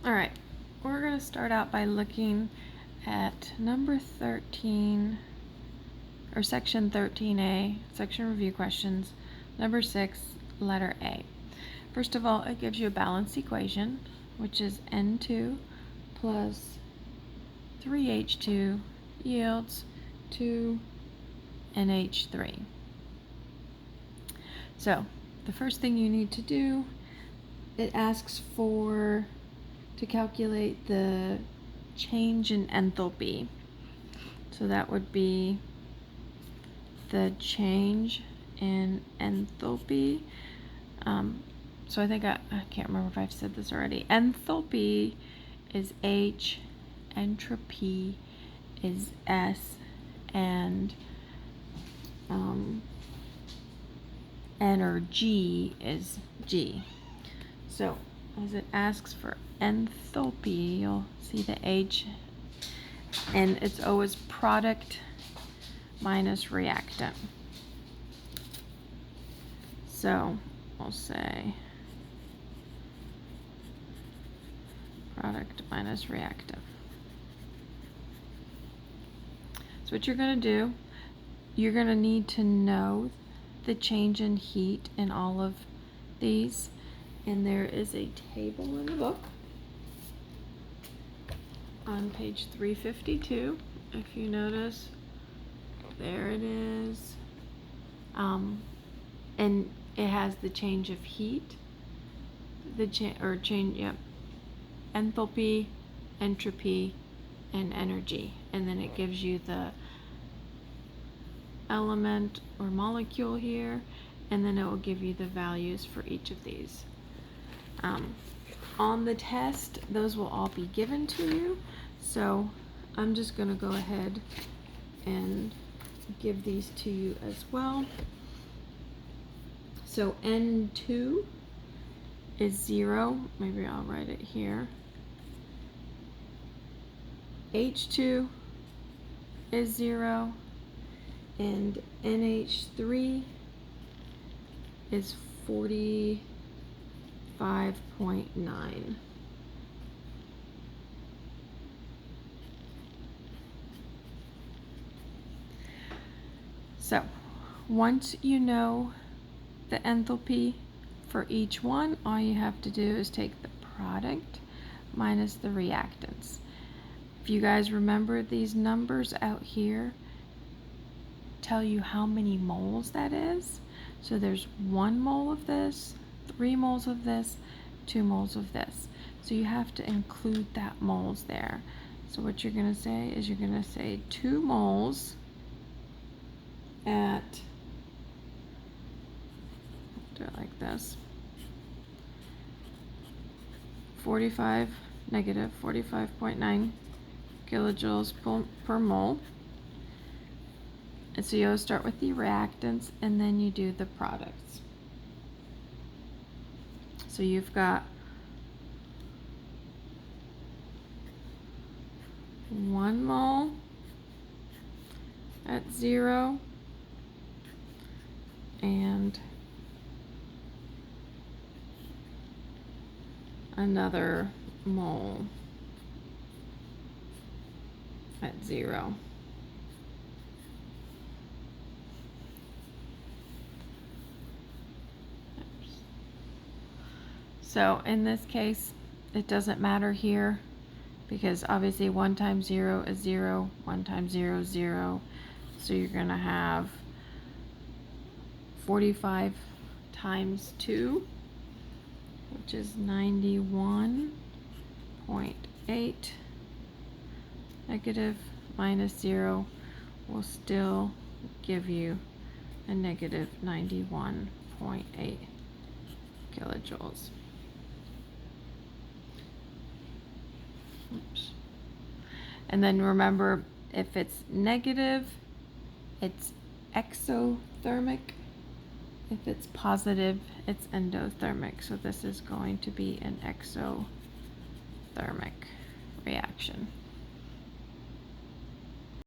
All right, we're going to start out by looking at number 13, or section 13A, section review questions, number 6, letter A. First of all, it gives you a balanced equation, which is N2 plus 3H2 yields 2NH3. So, the first thing you need to do, it asks to calculate the change in enthalpy. So that would be the change in enthalpy. So I think I can't remember if I've said this already. Enthalpy is H, entropy is S, and energy is G. So as it asks for enthalpy, you'll see the H, and it's always product minus reactant. So we'll say product minus reactant. So what you're going to do, you're going to need to know the change in heat in all of these, and there is a table in the book on page 352. If you notice, there it is, and it has the change of heat, enthalpy, entropy, and energy, and then it gives you the element or molecule here, and then it will give you the values for each of these. On the test, those will all be given to you, so I'm just going to go ahead and give these to you as well. So N2 is 0. Maybe I'll write it here. H2 is 0. And NH3 is 45.9. So once you know the enthalpy for each one, all you have to do is take the product minus the reactants. If you guys remember, these numbers out here tell you how many moles that is. So there's 1 mole of this, 3 moles of this, 2 moles of this. So you have to include that moles there. So what you're going to say is you're going to say 2 moles at, do it like this, negative 45.9 kilojoules per mole. And so you'll start with the reactants and then you do the products. So you've got 1 mole at 0 and another mole at 0. So in this case, it doesn't matter here because obviously 1 times 0 is 0, 1 times 0 is 0. So you're going to have 45 times 2, which is 91.8. Negative minus 0 will still give you a negative 91.8 kilojoules. Oops. And then remember, if it's negative, it's exothermic. If it's positive, it's endothermic. So this is going to be an exothermic reaction.